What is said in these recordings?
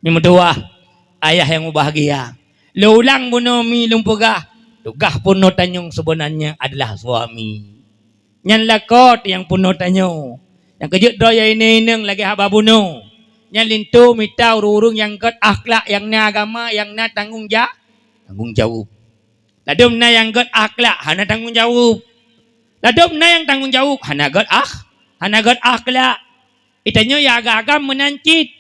Yang kedua, ayah yang bahagia. Lulang bunomi lumpugah. Tugah puno tanyong sebenarnya adalah suami. Yang lakot yang puno tanyo. Yang kejut doya ini lagi haba buno. Yang lintu mitau rurung yang got akhlak yang na agama yang na tanggung jawab. Ladum na yang got akhlak hana tanggung jawab. Ladum na yang tanggung jawab hana got akhlak. Itanyo ya agak-agam menancit.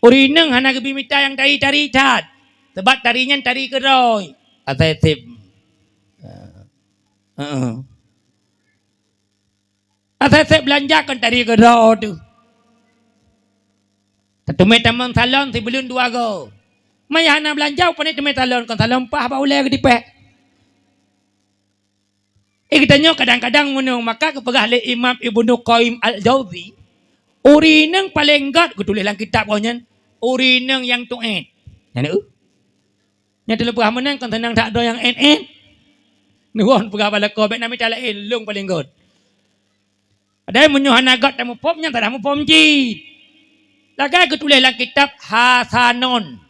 Urineng hana gebimita yang tari-tari cat. Sebab tarinya tari keroy. Atetip. Atetip belanja kan tari keroy tu. Tetumai tamang salon si belum dua go. Maya hana belanja apa ni tumai salon kan salon pah ba ulai ke dipek. Kitanya kadang-kadang menung maka kepegah le Imam Ibnu Qayyim Al-Jauzi. Urineng paling gat ku tulis dalam kitab kau nyen. Urineng yang tuet. Yang nya telu pegah menang kan tenang tak ada yang nuhun pegah bala ko bek nami talain lung paling gat. Ada yang menyuhan agat tamu pomnya tak ada mu pomji. Lagai ku tulis dalam kitab Hasanon.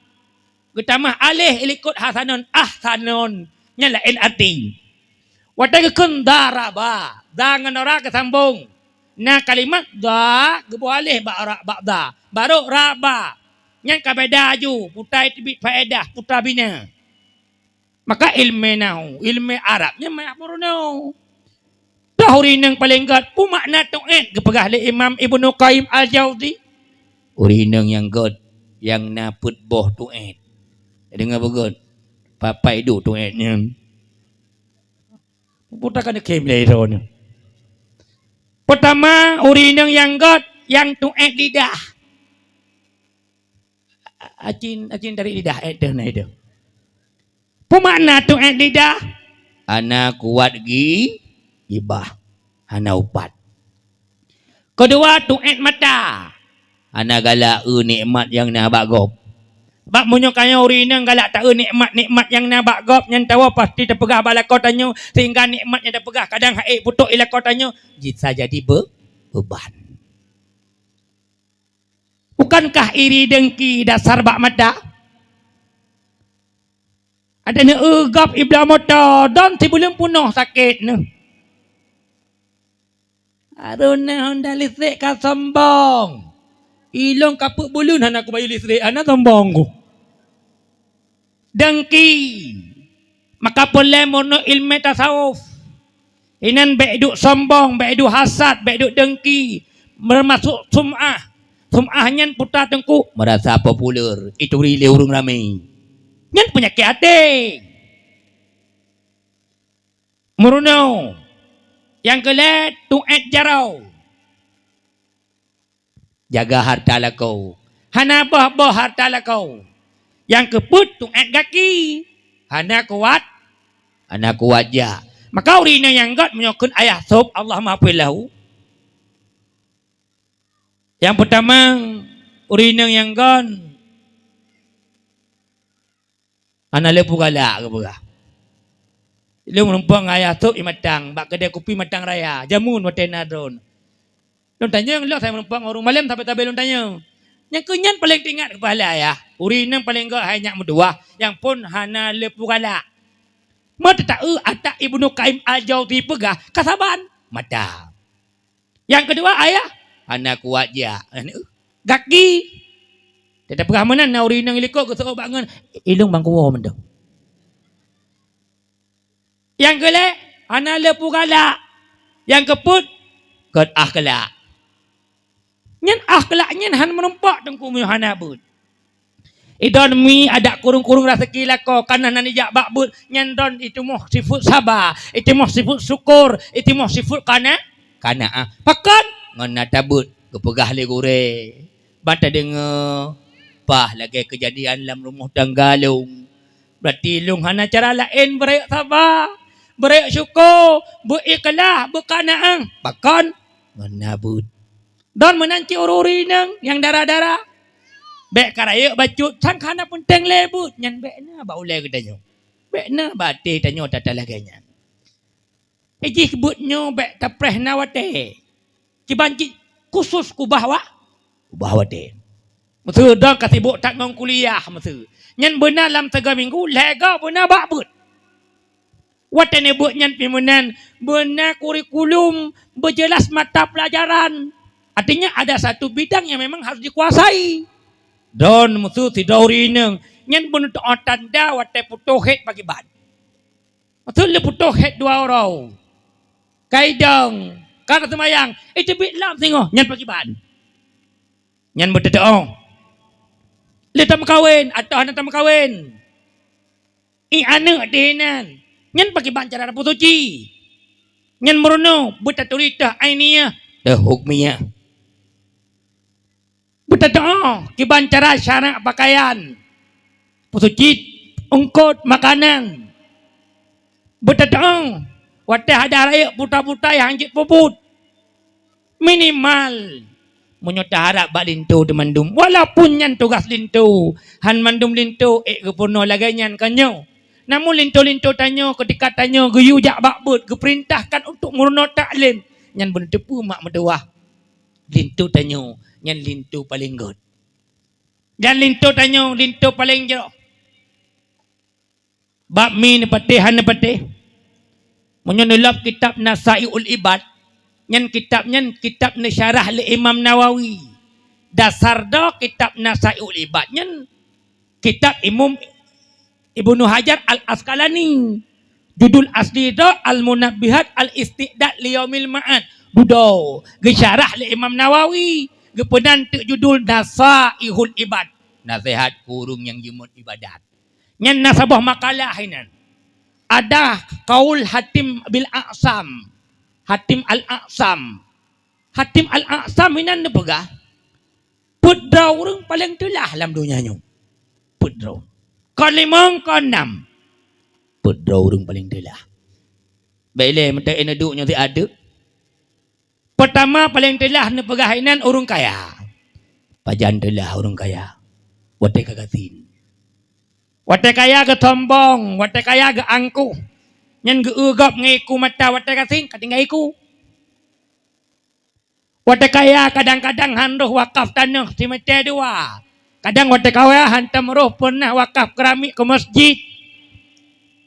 Ketamah alih ilikut Hasanon ahsanon nya lain arti. Watai kun daraba jangan ora kesambung. Nah kalimat da gebu alih ba'da baru raba yang kabeda ju putai tibit faedah putra bina. Maka ilmu Arabnya ma'murno. Dahuri nang paling gat pu makna tu'et kepegah le Imam Ibnu Qayyim Al-Jauzi. Urinang yang god yang naput boh tu'et. Dengar begut. Papai du tu'etnya. Putakan kem lero ni. Pertama urinang yang god yang tu'et lidah. Acin dari lidah itu na itu. Pemakna tu'et lidah. Ana kuat ibah. Ana upat. Kedua tu'et mata. Ana galak nikmat yang na bagop. Bak munyo kaya urinang galak tak nikmat yang na bagop yang tahu pasti terpegah bala kotanyo sehingga nikmatnya terpegah kadang haik putuk ila kotanyo bisa jadi beban. Bukankah iri dengki dasar bak mata? Ada ni egap ibla mata dan tibulun punuh sakit ni. Aruna honda listrik ka sombong. Ilong kapuk bulun hana aku bayu listrik ana sombong ku. Dengki. Maka boleh mono ilmu tasawuf. Inan be'duk sombong, be'duk hasad, be'duk dengki. Bermasuk sum'ah. Sum'ahnya putra tengku merasa populer. Itu rile urung ramai. Nyan penyakit hati. Muruno. Yang kelet tu'et jarau. Jaga harta lakau. Hana bah harta lakau. Yang keput tu'et gaki. Hana kuat ya. Maka urina yang gat menyokun ayah sob Allah maafillahu. Yang pertama urina yang gat ana lepu galak ke berah. Lu menumpang ayah sob imatang. Bak kedai kopi matang raya. Jamun watena drone. Lu tanya lu saya menumpang orang malam tapi lu tanya. Yang kenyan paling tingkat kepala ya. Urinang paling enggak hanya berdua. Yang pun hana lepu galak. Mata tak atak Ibnu Qayyim Al-Jauzi pegah kasaban mata. Yang kedua ayah hana kuat ya. Gaki. Tidak pegah mana na urinang ilikok ke seorang bangun. Ilung bang kuwa mendang. Yang kedua hana lepu galak. Yang keput god akhlak. Nyan akhlaknya han menumpak tengku mu hana bud. Idon mi ada kurung-kurung rezeki lako kanan nan ijak bakbud nyan don itu moh sifat sabar, itu moh sifat syukur, itu moh sifat kana. Pakan ngana tabut kepegah le gore. Bata dengar pah lagi kejadian dalam rumah tangga lung. Berarti lung hana cara lain bereak sabar, bereak syukur, berikhlas, berkanaan. Pakan ngana bud. Don menanci ururi nang yang darah-darah. Bek karaya bacut sangkana pun teng lebut nyan bek na ba ulai kedanyo. Bek na bate tanyo tatalah ganyan. Eji kebutnyo bek tapreh na wate. Kibanci khusus ku bahwa te. Masa dah kasibuk tak ngong kuliah masa. Nyan benar dalam 3 minggu lega benar bakbut. Watane buat nyan pimunan benar kurikulum berjelas mata pelajaran. Artinya ada satu bidang yang memang harus dikuasai. Don musuh si dauri neng nyan benar tanda wate putohet bagi ban. Masa le putohet 2 orang. Kaidang kata semayang itu bitlam tengok nyan bagi ban. Nyan berdoa. Le tam kawin atau anak tam kawin. Anak denan. Nyan pakai bancara rapu suci. Nyan merono bertatulita ainiyah dah hukmiyah. Bertatulita ki bancara syarat pakaian. Pusuci ungkot makanan. Bertatulita wate ada raya puta-puta yang hanjit puput. Minimal menyota harap bak lintu de mandum. Walaupun nyan tugas lintu. Han mandum lintu kepuno lagi nyan kanyo. Namun lintu-lintu tanya ketika tanya geyu jak bakbut keperintahkan untuk murno taklim. Nyan bener tepu mak meduah. Lintu tanya nyan lintu paling good. Dan lintu tanya lintu paling jero. Bab mi ne patih han ne patih. Menyonolap kitab Nasaiul Ibad. Nyan kitab ne syarah le Imam Nawawi. Dasar dah kitab Nasaiul Ibad nyan kitab Imam Ibnu Hajar Al-Asqalani. Judul asli dah Al-Munabbihat Al-Istiqdad Liyaumil Ma'ad. Dudo gesyarah le Imam Nawawi. Gepedan tu judul Nasaihul Ibad. Nasihat kurung yang jemut ibadat. Nyan nasabah makalah hinan. Ada kaul Hatim bil Aqsam. Hatim Al-Aqsam. Hatim Al-Aqsam hinan ne pegah. Putra orang paling telah dalam dunia nyo. Putra. Kalimang kanam. Putra orang paling telah. Baiklah minta ina duknya si ada. Pertama paling telah ne pegahinan orang kaya. Pajan telah orang kaya. Wate kagatin. Wate kaya ke tombong, wate kaya ke angku. Nyan ge ugap ngiku mata wate kasing katinggai iku. Wate kaya kadang-kadang handuh wakaf tanah si mete dua. Kadang wate kaya hantam roh pernah wakaf keramik ke masjid.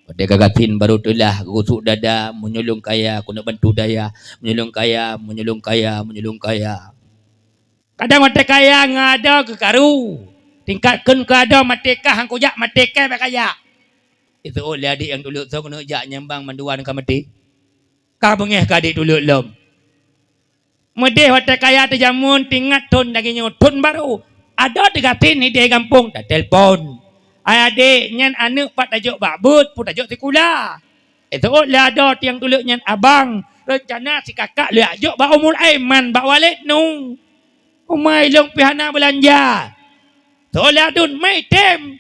Wate kagatin baru telah gusuk dada menyulung kaya aku nak bantu daya, menyulung kaya, menyulung kaya, menyulung kaya. Kadang wate kaya ngada ke karu. Tingkatkan ke ada matekah hang kujak matekah bakaya. Itu oleh adik yang dulu so kena jak nyambang manduan ka mati. Ka bengeh ka adik dulu lom. Medeh wate kaya terjamun tingat ton lagi nyotun baru. Ada degatin ni dia kampung dah telefon. Ay adik nyan anak pat tajuk bakbut, put tajuk sekolah. Itu lah ada yang dulu nyan abang. Rencana si kakak le ajak ba umul aiman ba walid nu. Umai long pihana belanja. Tolak dun mai tem.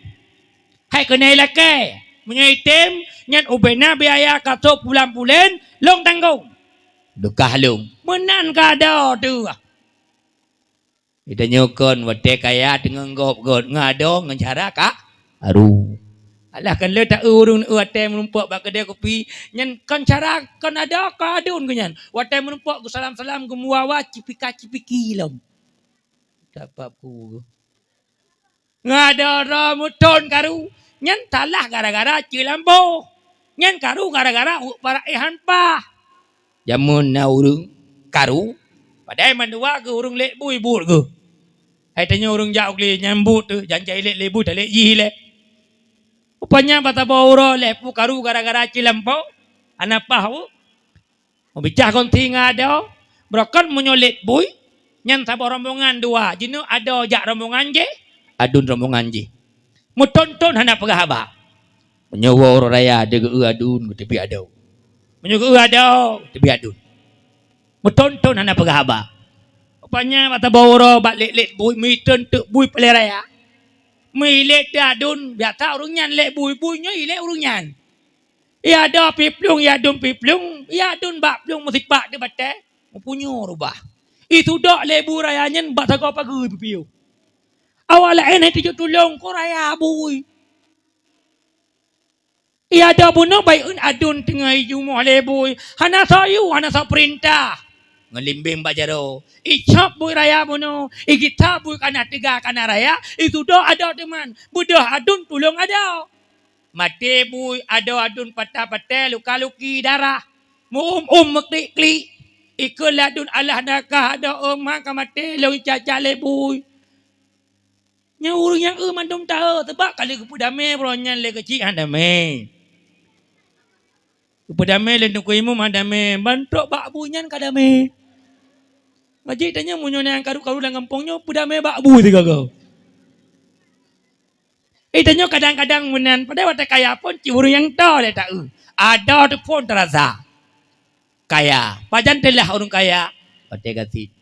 Hai kena laki. Menyai tem nyan ubena biaya kato bulan-bulan long tanggung. Dekah long. Menan ka ada tu. Kita nyokon wate kaya dengan gop-gop ngado ngan cara kak aru. Alah kan le tak urun wate menumpuk bak kedai kopi nyan kan cara kan ada ka adun kenyan. Wate menumpuk ku salam-salam ku muawa cipika-cipiki lom. Tak apa-apa. Ngada ramutun karu. Nyan talah gara-gara cilambo. Nyan karu gara-gara para hanpa. Jamun na urung karu. Padahal mandua ke urung lek bui but ke. Hai tanya urung jauh le nyambut tu janjai lek lebu dah lek yi lek. Rupanya bata bauro lek pu karu gara-gara cilambo. Anapa hu? Membicah konti ngada. Brokan menyolet bui. Nyan sabo rombongan dua. Jinu ada jak rombongan je. Adun rombongan je. Mu tonton hana pegah abak. Menyewa orang raya ada ke adun ke tepi adau. Menyewa adau tepi adun. Mu tonton hana pegah abak. Rupanya mata bawro bak lek-lek bui mi tentuk bui pelai raya. Mi lek adun biasa orang nyan lek bui nya lek orang nyan. Ya ada piplung ya adun piplung, ya adun bak plung mesti pak dia batai. Mu punya rubah. Itu dak lek bui raya nyan bak sagau pagi pipiu. Awal ini tujuh tulung ko raya bui. Ia ada bunuh baik adun tengah jumuh lebui. Hana sayu hana sa perintah. ngelimbing bajaro. Icap bui raya buno. Ikita bui kana tiga kana raya. Itu do ada teman. Budah adun tulung ada. Mati bui ada adun patah-patah luka-luki darah. Meklik-klik. Ikul adun Allah nakah ada omang kamate lo cacale bui. Nya urang yang mandum tahu sebab kali kepudame bronyan le kecil andame. Kepudame le nuku imu mandame bantok bak bunyan kadame. Ngaji tanya munyo yang karu-karu dalam kampungnya pudame bak bu tiga kau. Tanya kadang-kadang munan pada waktu kaya pun urang yang tahu le tak ada tu pun terasa. Kaya, pajan telah orang kaya, pada kasih.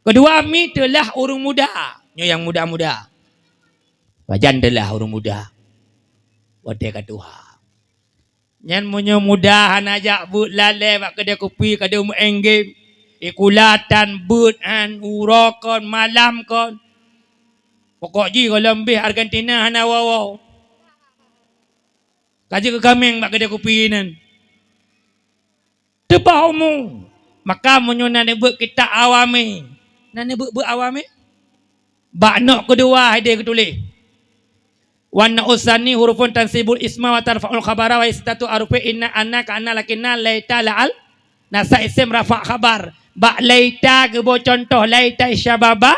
Kedua mi telah orang muda, nyo yang muda-muda. Pajan telah orang muda, pada katuha. Nyan munyo muda hanajak but lale bak kedai kopi kedai menggame, ikulatan but an urokon malam kon. Pokok ji kalau lebih Argentina hana wow. Kaji ke kameng bak kedai kopi nan. Tebahumu maka menyo nane buat kita awame nane buat awame bak nok kedua dia ketulis wana usani hurufun tansibul isma wa tarfa'ul khabara wa istatu arufi inna annaka anna lakinna laita la'al nasa isim rafa' khabar bak laita kebo contoh laita syababa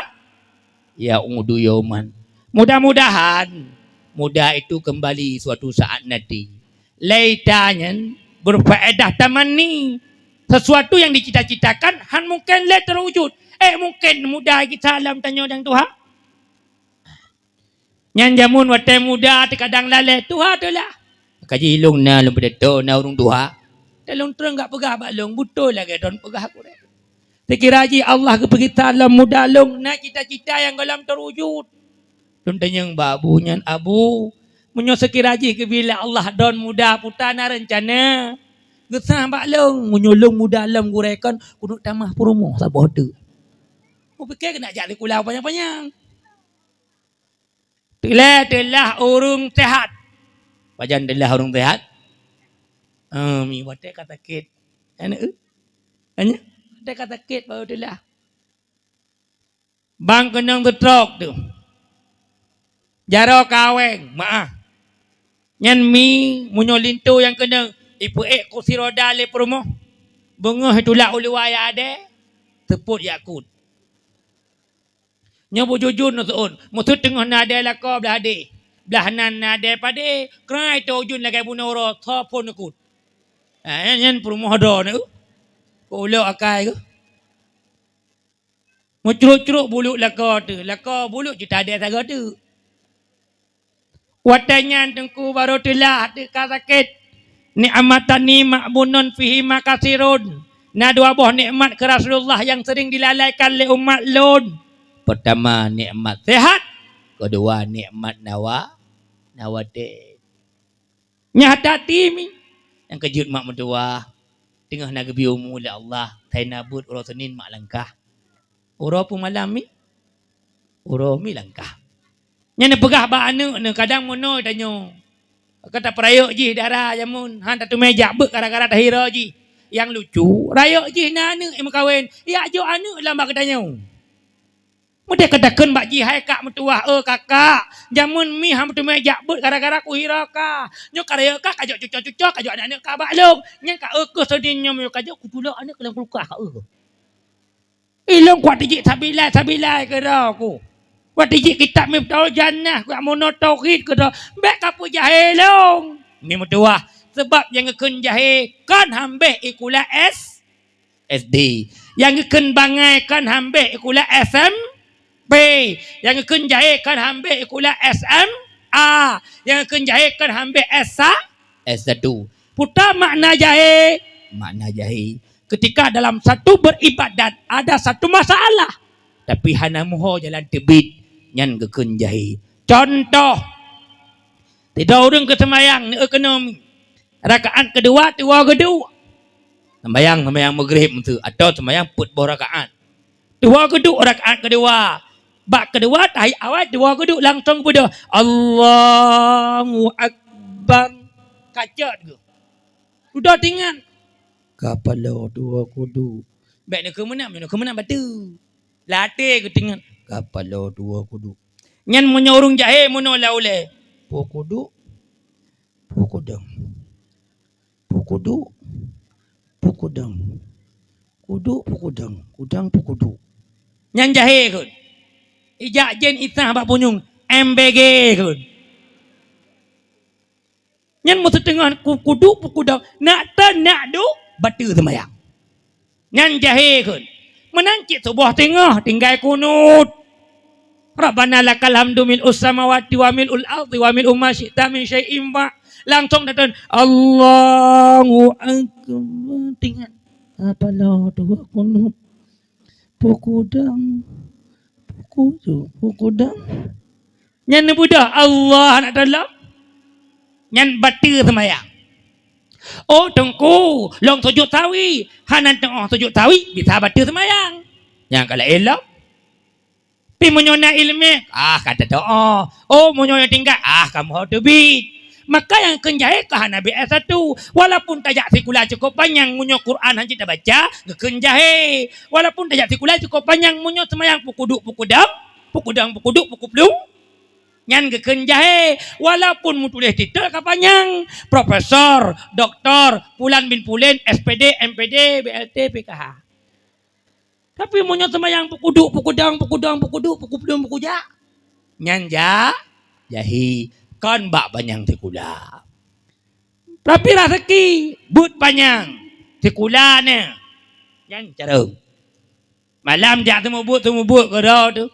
ya udu yauman mudah-mudahan mudah itu kembali suatu saat nanti laitanya berfaedah tamanni sesuatu yang dicita-citakan han mungkin le terwujud mungkin mudah kita alam tanya dengan Tuhan nyan jamun wate muda terkadang lale Tuhan tu lah kaji ilung na lum pedato na urung Tuhan telung terang gak pegah bak long betul lagi don pegah aku deh tekira ji Allah ke kita alam muda long na cita-cita yang galam terwujud don tanya babu nyan abu menyo sekira ji ke bila Allah don muda putana rencana gesah bak long menyolong muda alam gurekan kudu tamah promo saboh tu. Ku fikir kena jadi kulau panjang-panjang. Telah urung sehat. Pajan telah urung sehat. Mi wate kata kit. Ana Anya wate kata kit baru telah. Bang kenang betrok tu. Jaro kaweng, maah. Nyan mi munyolintu yang kena ipu kursi roda le promo. Bengah itulah uluwaya ade. Teput yakut. Nyobo jujun no tuon. Musut tengah nade lako belah ade. Belah nan nade pade. Krai to ujun lagi bunoro thopon akut. Nyan promo hodo ne. Ulo akai ke. Mucruk-cruk bulu lako tu. Lako bulu kita ade saga tu. Watanya tengku baru telah dekat sakit. Ni'matani ma'bunun fihi makasirun. Nah dua buah nikmat ke Rasulullah yang sering dilalaikan oleh umat Lun. Pertama nikmat sehat. Kedua nikmat nawate. Nyata timi. Yang kejut mak mentua. Tengah nak biumu oleh Allah. Saya nabut urut Senin mak langkah. Urut pun malam mi. Urut mi langkah. Yang pegah ba anu kadang mono tanyo. Kata perayok ji darah jamun han tatu meja bek gara-gara tahira ji yang lucu rayok ji nanu kawin ya jo anu lamba katanya mudah katakan bak ji hai kak mentua kakak jamun mi han tatu meja bek gara-gara ku hira ka nyo karayok ka kajok cucok kajok anak ka bak long nyang ka ke sedinyo mo kajok ku tulak anak kelang kulukah ka ilong kuat ji sabilai ke dah aku Wati ji kitab Miftahul Jannah ku amono tauhid ke dah bek kapu jahe long ni mutua sebab yang ngeken jahe kan hambeh ikula SD yang ngeken bangai kan hambeh ikula SMP yang ngeken jahe kan hambeh ikula SMA yang ngeken jahe kan hambeh S1 puta makna jahe ketika dalam satu beribadat ada satu masalah tapi hana muho jalan tebit nyan ngeken jahe contoh tidak orang ke semayang ni ekonomi rakaat kedua sembayang maghrib tu atau sembayang put boh rakaat dua kedua rakaat kedua bak kedua tahi awal dua kedua langsung pada Allahu Akbar kacat ke sudah tinggal kapalo dua kudu Baik nak ke mana batu. Latih ke tengah. Kapalo dua kudu. Nyan menyorong jahe mono laule. Pokudu. Pukudang. Pukudu. Pukudang. Kudu pukudang. Kudang pukudu. Nyan jahe kun. Ijak jen itah bak punyung. MBG kun. Nyan mesti tengah kudu pukudang. Nak du batu semayang. Nyan jahe kun. Menancik sebuah tengah tinggal kunut. Rabbana lakal hamdu mil ussamawati wa mil al-ardi wa mil ma syi'ta min syai'in ba. Langsung datang Allahu akbar tinggal. Apalah dua kunut. Pukudang. Pukudang. Nyan budak Allah nak dalam. Nyan batu semayang. Oh tengku, long tujuk tawi. Hanan tengah tujuk tawi, bisa batu semayang. Yang kalau elok, pi menyona ilmu, kata doa. Oh menyona tinggal, kamu how to beat. Maka yang kenjahit ke Nabi S1. Walaupun tajak sikulah cukup panjang, munyo Quran hanya dah baca, kenjahit. Walaupun tajak sikulah cukup panjang, munyo semayang pukuduk, pukudang, pukuduk, pukupelung. Nyan geken jahe walaupun mu tulis titel kapanjang profesor, doktor, Pulan bin Pulin, SPD, MPD, BLT, PKH. Tapi mu nyot semayang pukuduk, pukudang, pukupelung, pukujak. Nyan jahi kan bak panjang tikula. Tapi rezeki but panjang tikula ne. Nyan cara. Malam jak temu but ke dah tu.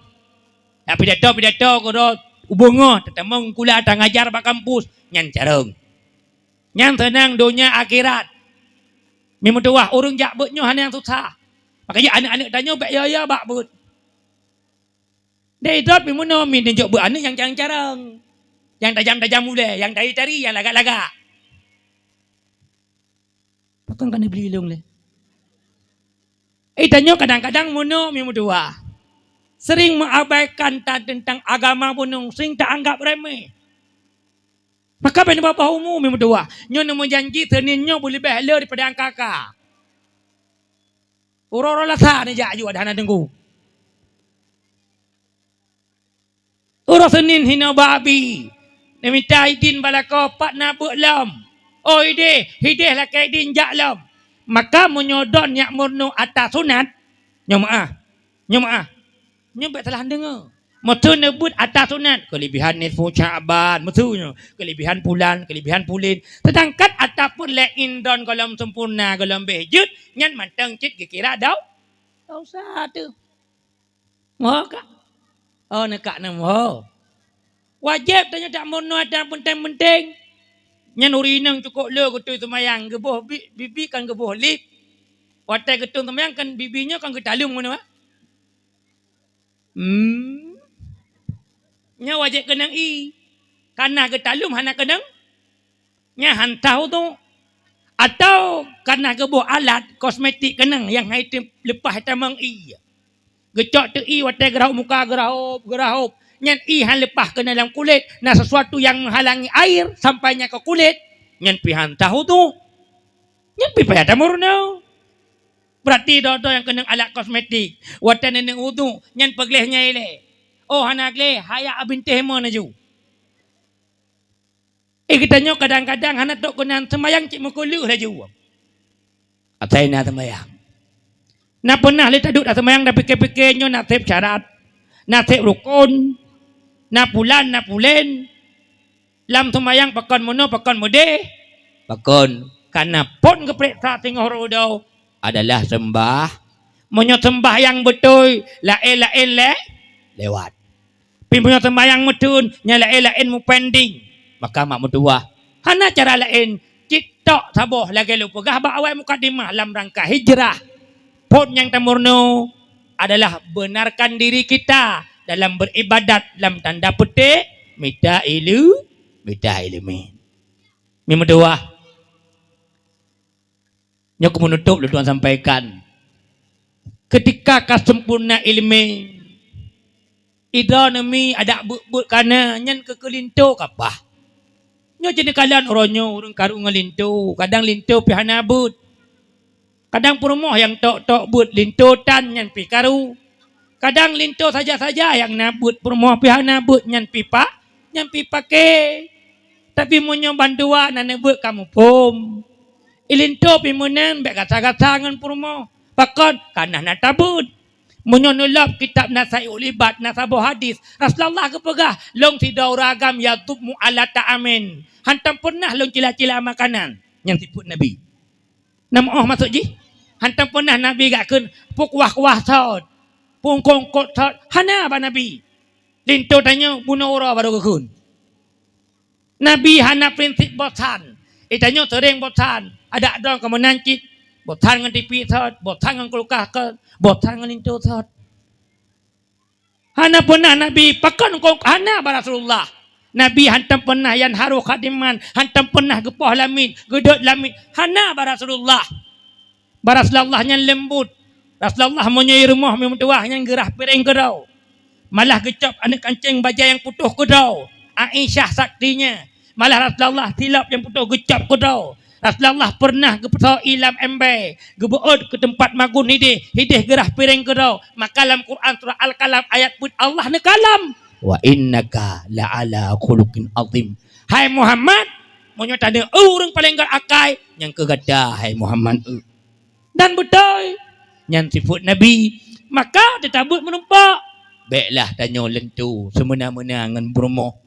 Ya pidato ke dah. Ubungo tetemong kula tang ajar bak kampus nyan careng. Nyan tenang dunia akhirat. Memang tuah urang jak betnyo hana yang susah. Makanya anak-anak tanya bak ya bak but. Dai dot pi muno min tunjuk bet anak yang careng. Yang tajam-tajam mule, yang tari-tari, yang lagak-lagak. Pakang kena beli long le. Tanya kadang-kadang muno memang tuah. Sering mengabaikan tentang agama punung, sering tak anggap remeh. Maka pada bapa umum memang doa. Nyo nak janji teninyo boleh behla daripada angkaka. Orang-orang lasa ni jak juga dah nak tunggu. Orang Senin hina babi. Dia minta idin balako pak nak buat lam. Oh hideh lah kai idin jak lam. Maka menyodon nyak murnu atas sunat. Nyo maah. Nyobek telah dengar. Mutu nebut atas sunat. Kelebihan nisfu Sya'ban. Mutunya. Kelebihan bulan. Kelebihan pulin. Sedangkan atas pun lain don kolam sempurna. Kolam behjut. Nyan mantang cik kira dah. Tak usah tu. Moh kak? Oh nekak na moh. Wajib tanya tak mono ada penting-penting. Nyan urinang cukup le kutu semayang. Gebuh bibi kan gebuh lip. Watai ketung semayang kan bibinya kan ketalung mana ah? Nya wajib kenang karena ketalum hana kenang nya hantau tu atau karena kebuh alat kosmetik kenang yang item lepas tamang gecok tu watai gerahop muka gerahop nyan han lepas kena dalam kulit nah sesuatu yang menghalangi air sampainya ke kulit nyan pi hantau tu nyan pi payah tamurno. Berarti dodo yang kena alat kosmetik. Watan neneng wudu. Nyan peglehnya ile. Oh hana gleh. Hayak abintih mo na ju. Kita nyo kadang-kadang hana tok kena semayang cik mukulu lah ju. Atai na semayang. Na pernah le taduk dah semayang dah pikir-pikir nyo nak tep syarat. Nak tep rukun. Na pulan, na pulen. Lam semayang pakon mono, pakon mode. Pakon. Karena pun keperiksa tengah rodau. Adalah sembah. Menyo sembah yang betul. Lain lewat. Punya sembah yang metun. Nya lain mu pending. Maka mak mutua. Hana cara lain. Citok saboh lagi lupa. Gahbak awal mukadimah dalam rangka hijrah. Pun yang temurno adalah benarkan diri kita dalam beribadat dalam tanda petik. Minta ilmu. Memang doa. Yang menutup Tuhan sampaikan. Ketika kasempurna ilmu. Ida nami ada but kana nyan kekelinto kapah. Nyo jadi kalian orangnya orang karung ngelinto. Kadang linto pihana but. Kadang perumoh yang tok but lintutan yang pi karu. Kadang lintu saja-saja yang nabut perumoh pihak nabut yang pipa pakai. Tapi munyo bandua na nebut kamu pom. Ilinto pi munan bek kata-kata ngan perumoh. Pakon kanah na tabut. Munyo nulap kitab nasai ulibat nasabuh hadis. Rasulullah kepegah long tidau ragam ya tubmu ala ta'amin. Hantam pernah long cila-cila makanan yang tiput Nabi. Nama masuk ji. Hantam pernah Nabi gakkeun puk wah-wah saud. Pung kongkot saud. Hana ba Nabi? Lintu tanya bunuh ora baru kekun. Nabi hana prinsip bosan. Itanya sering bosan. Ada dong kemenancit. Bosan dengan tipi saud. Bosan dengan kulkah ke. Bosan dengan lintu saud. Hana pernah Nabi pakan kong hana ba Rasulullah. Nabi hantam pernah yang haru khadiman. Hantam pernah gepoh lamin. Gedut lamin. Hana ba Rasulullah. Rasulullah yang lembut. Rasulullah menyai rumah memang tuah yang gerah piring kedau. Malah gecap anak kancing baja yang putuh kedau. Aisyah saktinya. Malah Rasulullah tilap yang putuh gecap kedau. Rasulullah pernah gepetau ilam embe. Gebeut ke tempat magun hidih gerah piring kedau. Makalam Quran surah Al-Kalam ayat put Allah ne kalam. Wa innaka la'ala khuluqin azim. Hai Muhammad, monyo tanda urang paling gat akai yang kegada hai Muhammad. Dan betul yang sifat Nabi. Maka ditabut menumpak. Baiklah tanya lentu semena-mena dengan berumoh.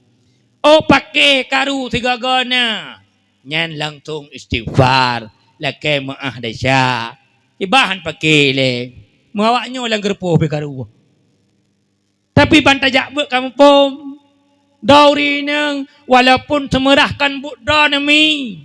Oh pakai karu tiga gana. Nyan langsung istighfar. Lakai maah dasya. Ibahan pakai le. Mawaknya lang gerpoh pe karu. Tapi bantajak buat kamu pom. Dauri neng walaupun semerahkan budra nami.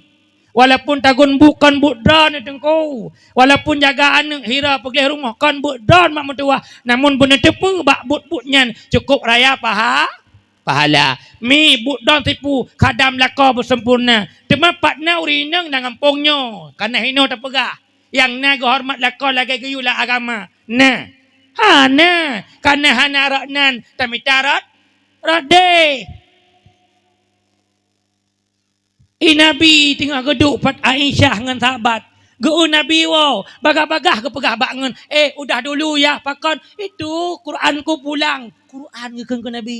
Walaupun tagun bukan budra ni tengku. Walaupun jagaan hira pergi rumah kan budra mak mentua. Namun benar tepu bak but-butnya cukup raya pahala. Mi budra tipu kadam laka bersempurna. Tempat nauri neng dengan pongnya. Karena hino terpegah. Yang naga hormat laka lagi gayulah agama. Nah. Hana. Karena hana raknan. Tamitarat. Radeh. Nabi tengah geduk pat Aisyah dengan sahabat. Geu Nabi wow, bagah-bagah kepegah bangun. Udah dulu ya pakon. Itu Quranku pulang. Quran ngeukeun ke Nabi.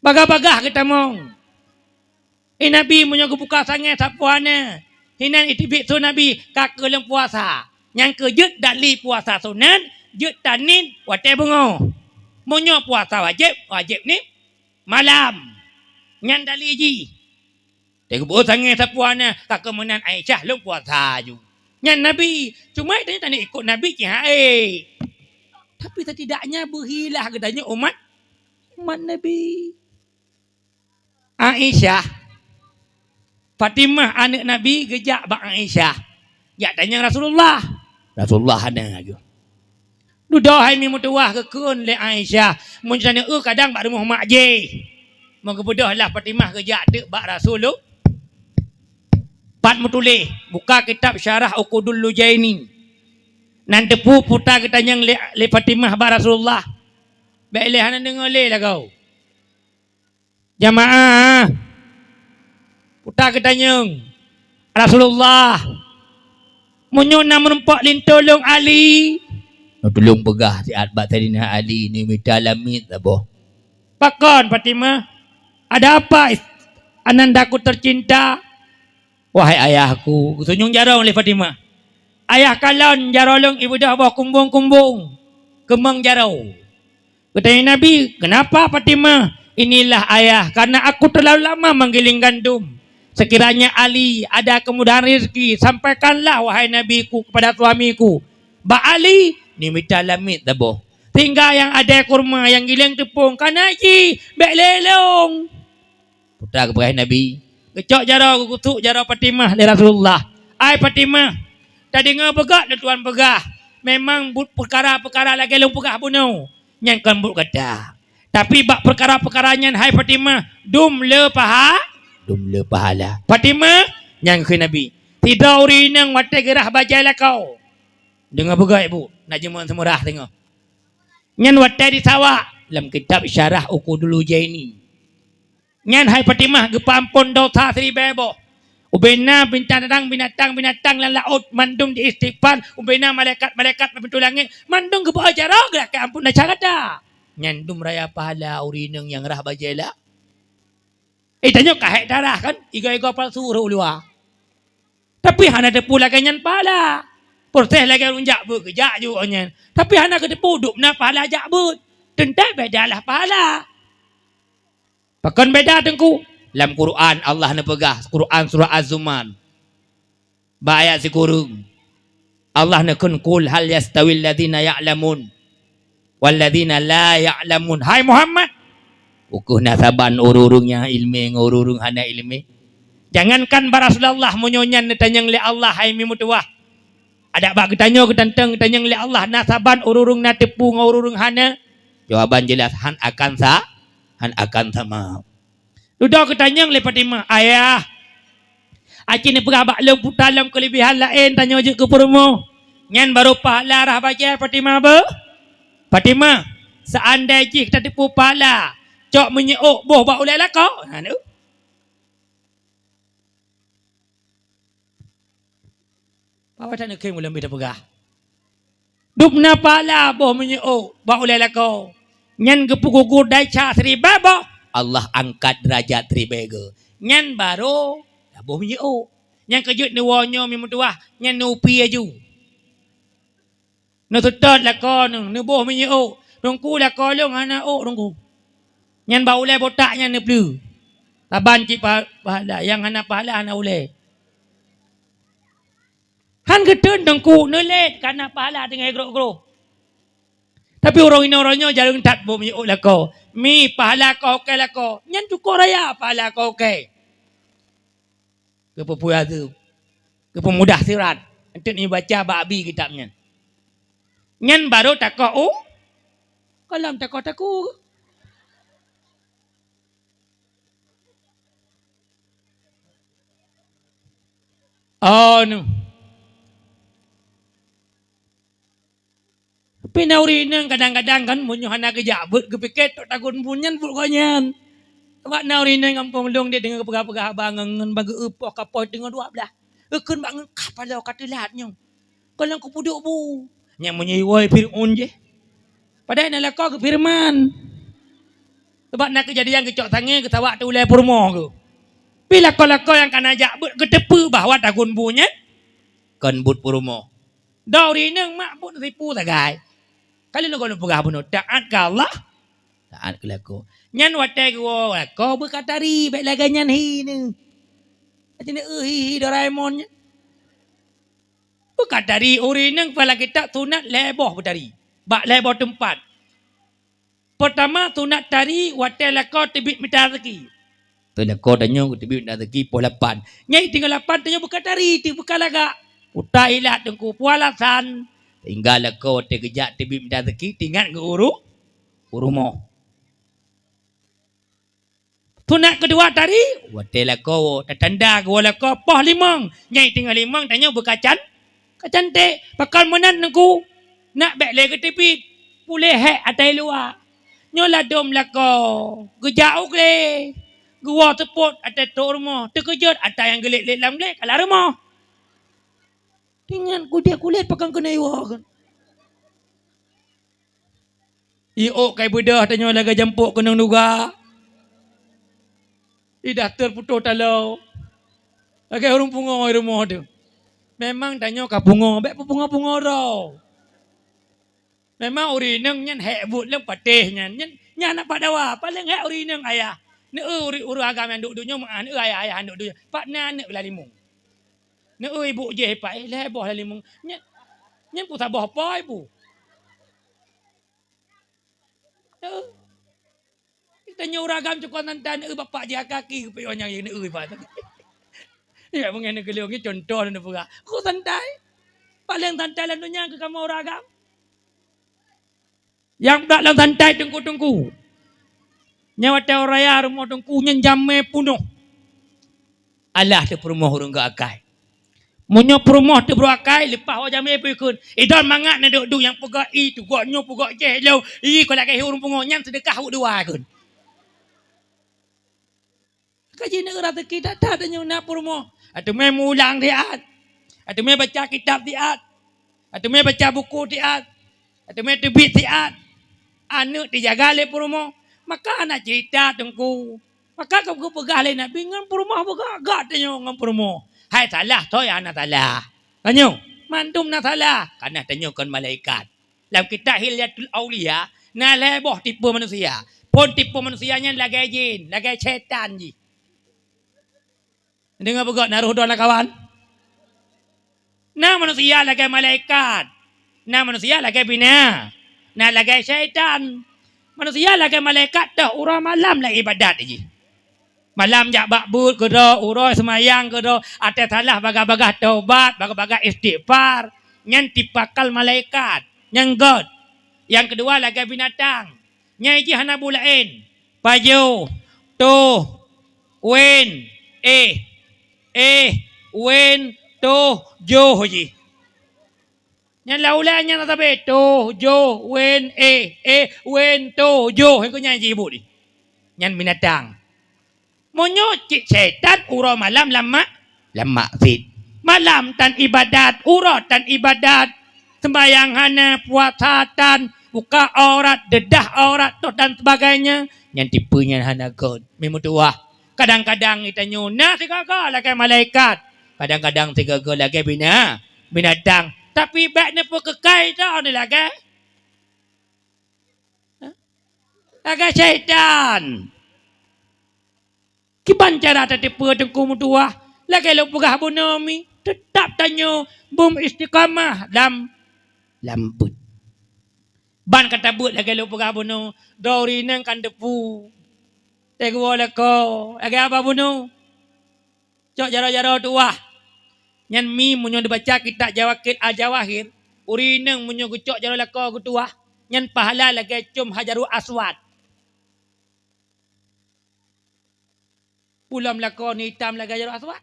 Bagah-bagah kita mong. Nabi munyo buka sange sapuana. Hinan itibik tu Nabi kakeuleng puasa. Yang kejut dali puasa sunat, jut tanin wate bungo. Munyo puasa wajib ni malam. Nyan dali ji. Tengok buat sangat sapuana tak kemenan Aisyah lu puasa ju. Nyan Nabi cuma tanya ikut Nabi je Tapi setidaknya berhilah katanya umat Nabi. Aisyah Fatimah anak Nabi gejak bak Aisyah. Ya tanya Rasulullah ada aja. Dudah hai mi mutuah kekun le Aisyah. Mun sana kadang bak rumah mak je. Mengkebudah lah Fatimah kerja dek bak Rasul. Pat mutulih buka kitab Syarah Uqudul Lujaini. Nan tepu putar kita yang le Fatimah bak Rasulullah. Baiklah hana dengar le lah kau. Jamaah. Putar kita yang Rasulullah. Munyo nak merempak lin tolong Ali. Tolong pegah si Atbat Sayyidina Ali ni minta lamit tak boh. Pakon Fatimah. Ada apa anandaku tercinta? Wahai ayahku, sunyung jarong oleh Fatimah. Ayah kalon jarolong ibu dah bawa kumbung-kumbung. Kemang jarau. Katanya Nabi, kenapa Fatimah? Inilah ayah, karena aku terlalu lama menggiling gandum. Sekiranya Ali ada kemudahan rezeki, sampaikanlah wahai Nabiku kepada suamiku. Ba Ali, ni minta lamit dah boh. Tinggal yang ada kurma, yang giling tepung, kanaji, bek lelong. Putar kepada Nabi. Kecok jarau kutuk jarau Fatimah dari Rasulullah. Ai Fatimah. Tadi dengar pegah dan tuan pegah. Memang perkara-perkara lagi long pegah bunuh. Yang kan but kata. Tapi bak perkara-perkaranya hai Fatimah. Dum le pahala. Fatimah yang ke Nabi. Tidak urinang watai gerah bajalah kau. Dengar pegah ibu. Nak jemaah semurah tengok. Nyan watai di sawah. Dalam kitab Syarah Uqudul Lujaini. Nyan hai Fatimah gepampun dosa sri bebo. Ubena binatang lan laut mandung di istighfar. Ubena malaikat pintu langit mandung ke bawah jarang gerak ke ampun dah cara dah. Nyandum raya pahala urineng yang rah bajela. Tanya kahek darah kan? Iga-iga palsu luar. Tapi hana depu lagi nyan pahala. Proses lagi runjak ber kejak juga nyan. Tapi hana ke depu duk na pahala jak ber. Tentai bedalah pahala. Pakan beda tengku. Dalam Quran Allah na pegah. Quran surah Az-Zumar. Ayat sekurung. Allah na kun kul hal yastawil ladhina ya'lamun. Wal ladhina la ya'lamun. Hai Muhammad. Ukuh nasaban ururungnya ilmi ngururung hana ilmi. Jangankan Rasulullah menyonyan tanyang le Allah hai mi mutuah. Ada bak tanya ke tantang tanyang le Allah nasaban ururung na tepu ngururung hana. Jawaban jelas han akan sama. Duduk ketanyang le Fatimah, ayah. Aci ni perabak le dalam kelebihan lain tanya je ke permo. Nyan baru pahala rah baca Fatimah ba? Fatimah, seandainya kita tipu pahala, cok menyeuk boh bak ulai lah kau. Ha tu. Apa tak nak keng ulam beda pegah. Dupna pahala boh menyeuk bak ulai lah kau. Nyan gepu-gugur dai cha seriba ba. Allah angkat derajat tribega. Nyan baru boh menyeuk. Nyan kejut ni wonyo mi mutuah, nyan nupi aju. No tutut lah kau no boh menyeuk. Dongku lah kolong anak dongku. Nyan ba ulai botak nyan ne plu. Taban cik pahala yang anak pahala anak ulai. Han gedun dongku nelet kana pahala dengan gro-gro. Tapi orangnya jarang tak boh menyeuk lah kau. Mi pahala kau okey lah kau. Nyan cukup raya pahala kau okey. Kepepuya tu. Kepemudah sirat. Nanti ni baca babi kitabnya. Nyan baru takut kalam takut. Oh no. Pinauri nang kadang-kadang kan munyo hana kejabut kepikir tok takun punyan pul konyan. Wak nauri nang kampung dong dia dengan pegah-pegah bangen bagi upok kapoi dengan 12. Ekun bangen kapala katelatnya. Kalau aku puduk bu. Yang menyiwai Fir'aun je. Padahal nak kau ke firman. Sebab nak kejadian kecok tangan ketawak tu ulai purmo ke. Bila kau yang kan ajak ketepu bahawa takun punya. Kan but purmo. Dauri nang mak pun tipu tagai. Kalau nak pegah bunuh taat ke Allah. Taat ke laku. Nyan watai ko kau berkatari baik laga nyan hi ni. Macam ni hi Doraemon. Berkatari uri nang pala kita tunat leboh bertari. Bak leboh tempat. Pertama tunat tari watai lakau tebit minta rezeki. Tu lakau tanya tebit minta rezeki poh 8. Nyai tinggal 8 tanya berkatari ti bukan laga. Utai ilat tengku pualasan. Tinggal lakau terkejak tebit minta rezeki tinggal ke urumo. Tunat kedua tadi, watai lakau tanda ke lakau poh 5. Nyai tinggal 5 tanya berkacan. Kacantik, pakal menan aku. Nak baik lagi tebit. Pulih hek atai luar. Nyolah dom lakau. Gejauh le. Gua teput atai tok rumah. Terkejut atai yang gelik-gelik lam gelik kalah rumah. Dengan kulit pakai kena iwa kan. Iok kai bedah tanya laga jempuk kenang nuga. Dah terputus talau. Lagi orang pungo rumah tu. Memang tanya ka pungo, bek pungo-pungo ro. Memang urineng nyan hek but lem patih nyan. Nyan nak padawa, paling hek urineng ayah. Ne uri agam yang duk-duknya mak ne ayah duk duk. Pak na ne lalimung. Ne ibu je pak leboh lalimung. Nyan pu tabah apa ibu? Kita nyuragam cukup nantan bapak dia kaki kepion yang ne pak. Ya mungkin ne geliung ni contoh ne pura. Ku santai. Paling santai lan dunia ke kamu uragam. Yang tak lang santai tengku-tengku. Nyawa tau raya rumah tengku nyen jamme punuh. Allah te permoh urang ke akai. Munyo permoh te bro akai lepas wa jamme pikun. Idan mangat na duk yang pegak i tu gak nyo pegak je lo. I ko lak urang pungo nyan sedekah dua kun. Ka Haji nak rata kita tak tanya nak purmo. Atau main mulang tiat. Atau main baca kitab tiat. Atau main baca buku tiat. Atau main tebit tiat. Anak dijaga le purmo. Maka anak cerita tengku. Maka kau pegah le nak bingung purmo agak tanya ngam purmo. Hai salah toh ya anak salah. Tanya, mantum nak salah. Karena tanyakan malaikat. Dalam kitab Hilyatul Aulia, na leboh tipu manusia. Pun tipu manusianya lagi jin, lagi setan ji. Dengar begak naruh doa kawan. Na manusia lagi malaikat. Na manusia lagi bina. Na lagi setan. Manusia lagi malaikat dah urang malam lah ibadat ji. Malam jak bakbut ke dah, urang semayang ke dah, ada salah bagah-bagah taubat, bagah-bagah istighfar. Nyan tipakal malaikat. Yang God. Yang kedua lagi binatang. Nyai ji hana bulain. Paju. Tu. Wen. Wen. Tu. Jo ji. Yang laulanya na tabe. Tu. Jo. Wen. Wen. Tu. Jo. Yang nyai ji ibu ni. Yang binatang. Monyo cik setan urau malam lama. Lama fit. Malam tan ibadat. Urau tan ibadat. Sembayang hana, puasa tan, buka aurat, dedah aurat tu dan sebagainya. Yang tipunya hana God. Memang tua. Kadang-kadang kita nyuna tiga-tiga lagi malaikat. Kadang-kadang tiga-tiga lagi binatang. Tapi baiknya pun kekai tau ni lagi. Lagi syaitan. Kiban cara tertipu tengku mutua. Lagi lu pegah bunami. Tetap tanya. Bum istiqamah dalam lambut. Ban kata but lagi lu pegah bunuh. Dori nang kan depu. Tegwa leko. Lagi apa bunuh? Cok jaro-jaro tua. Nyan mi munyo dibaca kitab Jawakil Al-Jawahir. Uri nang munyo gucok jaro leko gutua. Nyan pahala lagi cum Hajarul Aswad. Pulam leko ni hitam lagi Hajarul Aswad.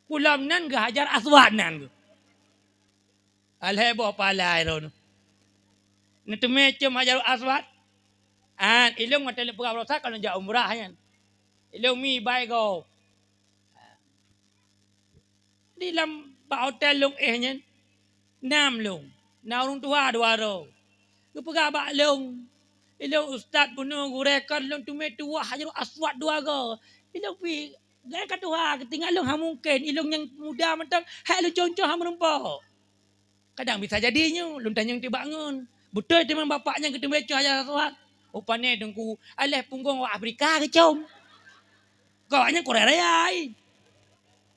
Pulam nan ke Hajar Aswad nan ke. Alheboh palai tu. Nanti macam Hajarul Aswad. Ilung mata le pegah rosak kalau jak umrah kan. Ilung mi baik kau. Di dalam hotel lung nyen. Nam lung. Na urung tua dua ro. Ku pegah bak lung. Ilung ustaz puno gurekan lung tu tua Hajarul Aswad dua go. Ilung pi gaya katuha ketinggal lung ha mungkin ilung yang muda mentang hak lu contoh ha menumpah. Kadang bisa jadinya, lun tanya yang bangun. Betul teman bapaknya kita baca Hajarul Aswad. Upane dengku, alih punggung wa Afrika ke com. Kau hanya Korea Raya.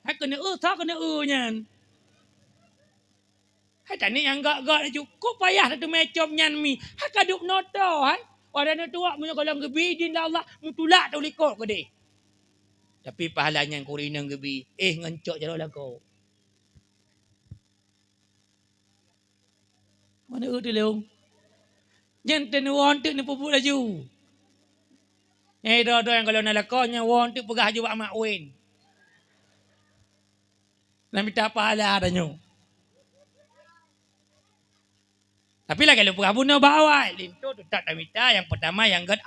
Hai kena tak kena nyan. Hai tani yang gak cukup payah tu macam nyan mi. Hai kaduk noto hai. Orang tua punya kalau gebi din Allah mutulak tu likok ke deh. Tapi pahalanya yang kurinang gebi, ngancok jaro lako. Mana tu leung? Yang tenuan tu ni pupuk laju. Yang yang kalau nak lakonnya wan tu pegah juga mak wen. Nak minta pahala adanya. Tapi lah kalau pegah bunuh bawa, lintu tu tak minta. Yang pertama yang God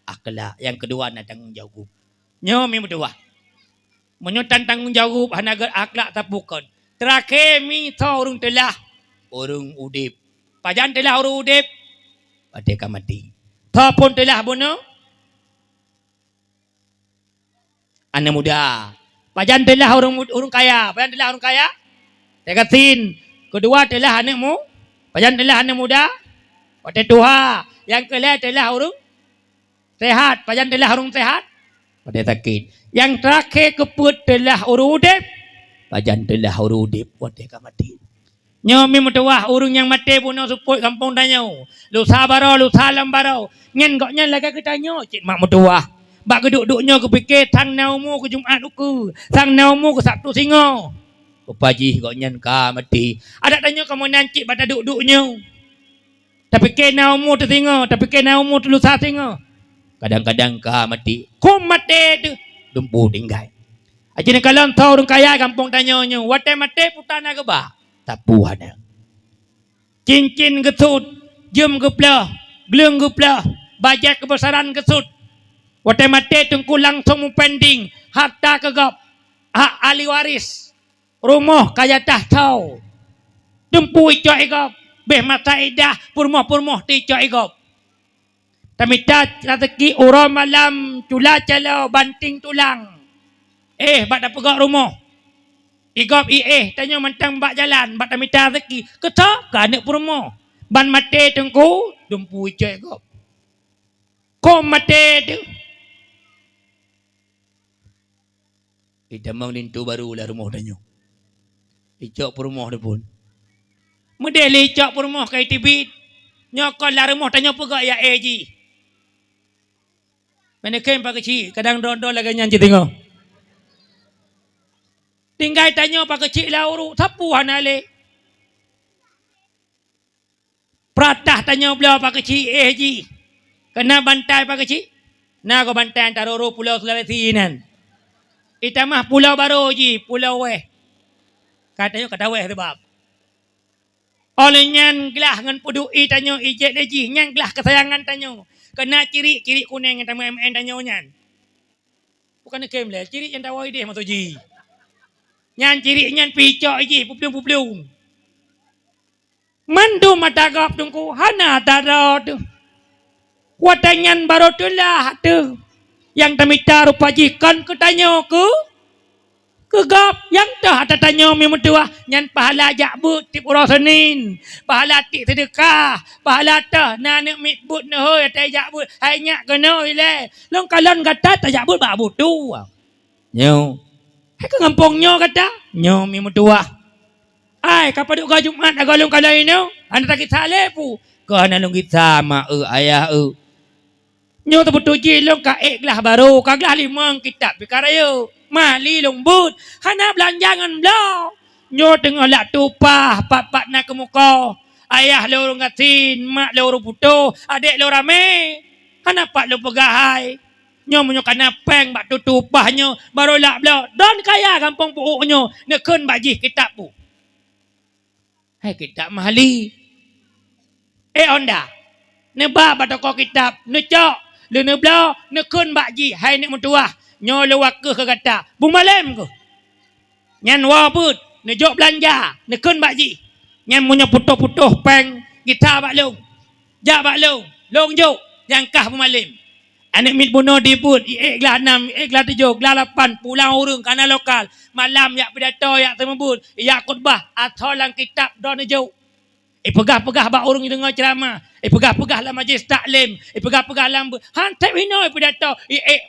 akhlak, yang kedua nak tanggung jawab. Nyo mi berdua. Menyutan tanggung jawab hana God akhlak tak bukan. Terakhir mi tau urung telah urung udip. Pajan telah urung udip. Padeka mati. Tau pun telah bunuh. Anak muda. Pajan telah urung kaya. Pajan telah urung kaya. Tekatin. Kedua telah anakmu. Pajan telah anak muda. Pada tuha. Yang kelima telah urung sehat. Pajan telah urung sehat. Pada sakit. Yang terakhir keput telah urung udip. Pajan telah urung udip. Padeka mati. Nyomi mutuah urung yang mati puno suput kampung tanya. Lu sabaro, lu salam baro. Nyen kok nyen lagi kita nyo. Cik mak mutuah. Bak geduk-duknya kepikir tang naumu ke Jumaat uku. Tang naumu ke Sabtu singo. Upaji kok nyen ka mati. Ada tanya kamu nancik pada duk-duknya. Tapi ke naumu tu singo. Tapi ke naumu tu lu sa singo. Kadang-kadang ka mati. Kum mati tu. Dumpu tinggal. Ajin kalau tahu orang kaya kampung tanya nyo. Watai mati putana ke ba? Tapu ada. Cincin kesut. Jum ke pelah. Gelung ke pelah. Bajak kebesaran kesut. Waktu mati tungku langsung pending harta kegap hak ahli waris rumah kaya dah tahu tempu icok igap beh mata idah purmoh ti icok igap tamitat rezeki ura malam cula calau banting tulang bak dah pegak rumah igap tanya mentang bak jalan bak tamita rezeki ketak ke anak purmoh ban mati tungku tempu icok igap kau mati tu Damang lintu baru lah rumah danyo. Icok rumah dia pun. Model icok rumah kai tibit. Nyokol lah rumah danyo pegak ya ji. Mana kem pak kecil kadang don lagi nyanyi tengok. Tinggal tanyo pak kecil lah uruk sapu hanale. Pratah tanyo belah pak kecil ji. Kena bantai pak kecil. Nah ko bantai antara pulau Sulawesi nan. Ita mah pulau baru ji, pulau weh. Katanya kata weh tu bab. Oleh nyan gelah ngan pudu tanyo ijet ji, nyan gelah kesayangan tanyo. Kena ciri kuning yang tamu MN tanyo nyan. Bukan kem le, ciri yang tawai dia masuk ji. Nyan ciri nyan picok ji, puplung. Mandu matagap tungku hana tarot. Kuatanyan baru tu lah tu. Yang tamita rupa jikan ke tanyo ke gap yang dah ada tanyo mi mutua nyan pahala jakbut tip ura Senin pahala tik sedekah pahala tah nanek mitbut ne hoi tai jakbut hai nyak kena ile long kalon kata ta jakbut ba butu nyo hai ke ngampongnya kata nyo mi mutua ai kapaduk ga Jumat agalung kalai no anda tak kita lepu ke ana lung kita ma ayah nyo tu betul je long ka lah baru kaglah limang kitab perkara yo mali long but hana belanjangan blau nyo tengah lak tupah pat nak ke muka ayah le urang gatin mak le urang putu adik le rame hana pak le pegahai nyo menyo kana peng bak tutupah nyo baru lak blau don kaya kampung puuk nyo nekun baji kitab pu hai kitab mahali onda nebak batoko kitab necok le ne blau ne kun bakji hai nek mutuah nyo le wakeh ke kata bung malem ko nyan wa put ne jok belanja ne kun bakji nyan munyo putuh peng kita bak long ja bak long jok yang kah bung malem anek mit buno diput gelah 6 gelah 7 gelah 8 pulang urang kana lokal malam yak pidato yak temebut yak khutbah atholang kitab don jok pegah-pegah bak urang dengar ceramah pegah-pegah lah majlis taklim pegah-pegah lam hantai winoi pidato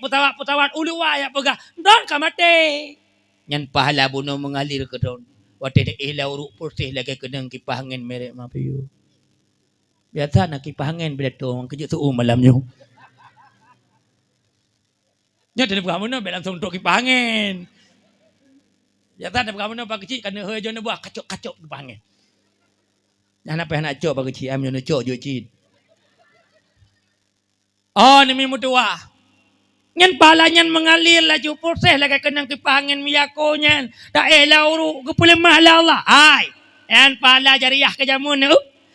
putawat ulua ya pegah don ka mate nyan pahala buno mengalir ke don wate de ila uruk putih lagi kenang kipah angin merek mapiu biasa nak kipah angin pidato kejut tu malamnya nya de pegah buno be langsung tok kipah angin biasa de pegah buno pak kecil kana he jo ne buah kacok kipah angin nak apa nak cok bagi cik am nak cok jo cik. Oh ni mi mutua. Ngan pala nyan mengalir laju proses lagi kenang kipangin miyako nyan. Tak elah uruk kepulih mahal Allah. Ai. Nyan pala jariah ke jamun ni.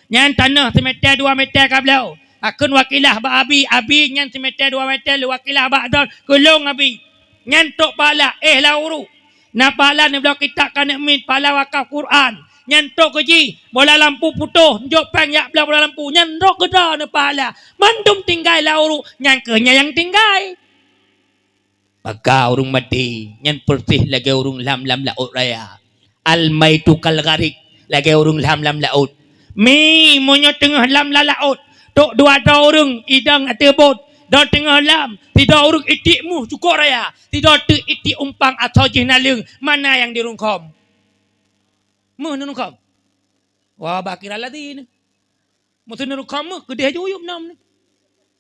Nyan tanah semeter 2 meter kablau. Akun wakilah ba abi nyan semeter 2 meter lu wakilah ba don kulung abi. Nyan tok pala lah uruk. Na pala ni blok kitab kan mit pala wakaf Quran. Nyantok keji bola lampu putuh njok pang yak belah bola lampu nyantok geda ne pahala mandum tinggal la uruk nyan kenya yang tinggal maka urung mati nyan persih lagi urung lam laut raya al maitu kal gharik lagi urung lam laut mi monyo tengah lam laut tok dua urung idang atebot dan tengah lam tidak urung itikmu cukup raya tidak tu itik umpang atau jinalung mana yang dirungkom menurukam. Wah bakir aladin. Mutu nurukam gede juyup nam ni.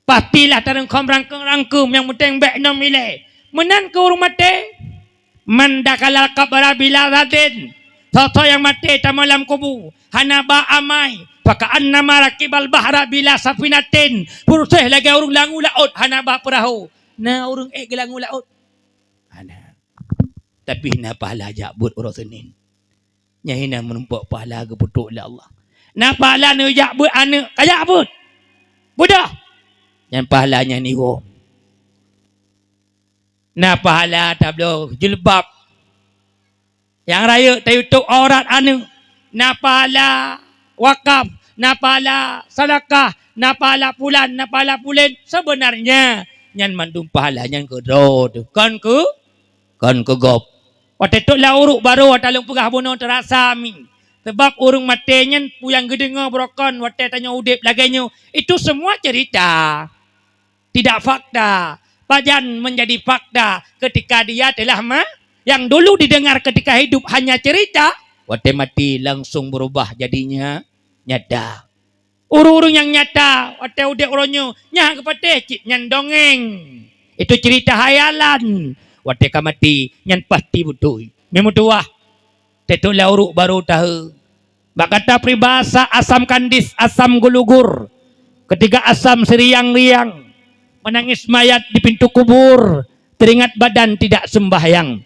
Pastilah tarungkam rangkum yang penting bek nam ile. Menan ke urung mati. Mandakala kabara bila radin. Toto yang mati tamalam kubu. Hanaba amai. Pakaan nama rakibal bahra bila safinatin. Purusih lagi urung langu laut. Hanaba perahu. Na urung langu laut. Hana. Tapi na pahala jabut urang Senin. Nyahina menumpak pahala ke putuk oleh Allah. Na pahala ni jak but anak kaya but. Budak. Yang pahalanya ni go. Na pahala tablo jilbab. Yang raya tayutuk aurat anu. Na pahala wakaf, na pahala sedekah, na pahala bulan, na pahala bulan. Sebenarnya nyan mandum pahala nyan ke do tu. Kan ke gop. Waktu tu lah uruk baru talung pegah bono terasa mi. Sebab urung mati nyan puyang gedengar brokon waktu tanya udip laganya. Itu semua cerita. Tidak fakta. Pajan menjadi fakta ketika dia telah yang dulu didengar ketika hidup hanya cerita, waktu mati langsung berubah jadinya nyata. Urung-urung yang nyata, waktu udah uronyo nyah kepada cik nyan dongeng. Itu cerita hayalan. Waktu mati nyan pasti betul. Memang tuah. Tetulah uruk baru tahu. Bakata peribahasa asam kandis, asam gulugur. Ketika asam seriang-riang. Menangis mayat di pintu kubur. Teringat badan tidak sembahyang.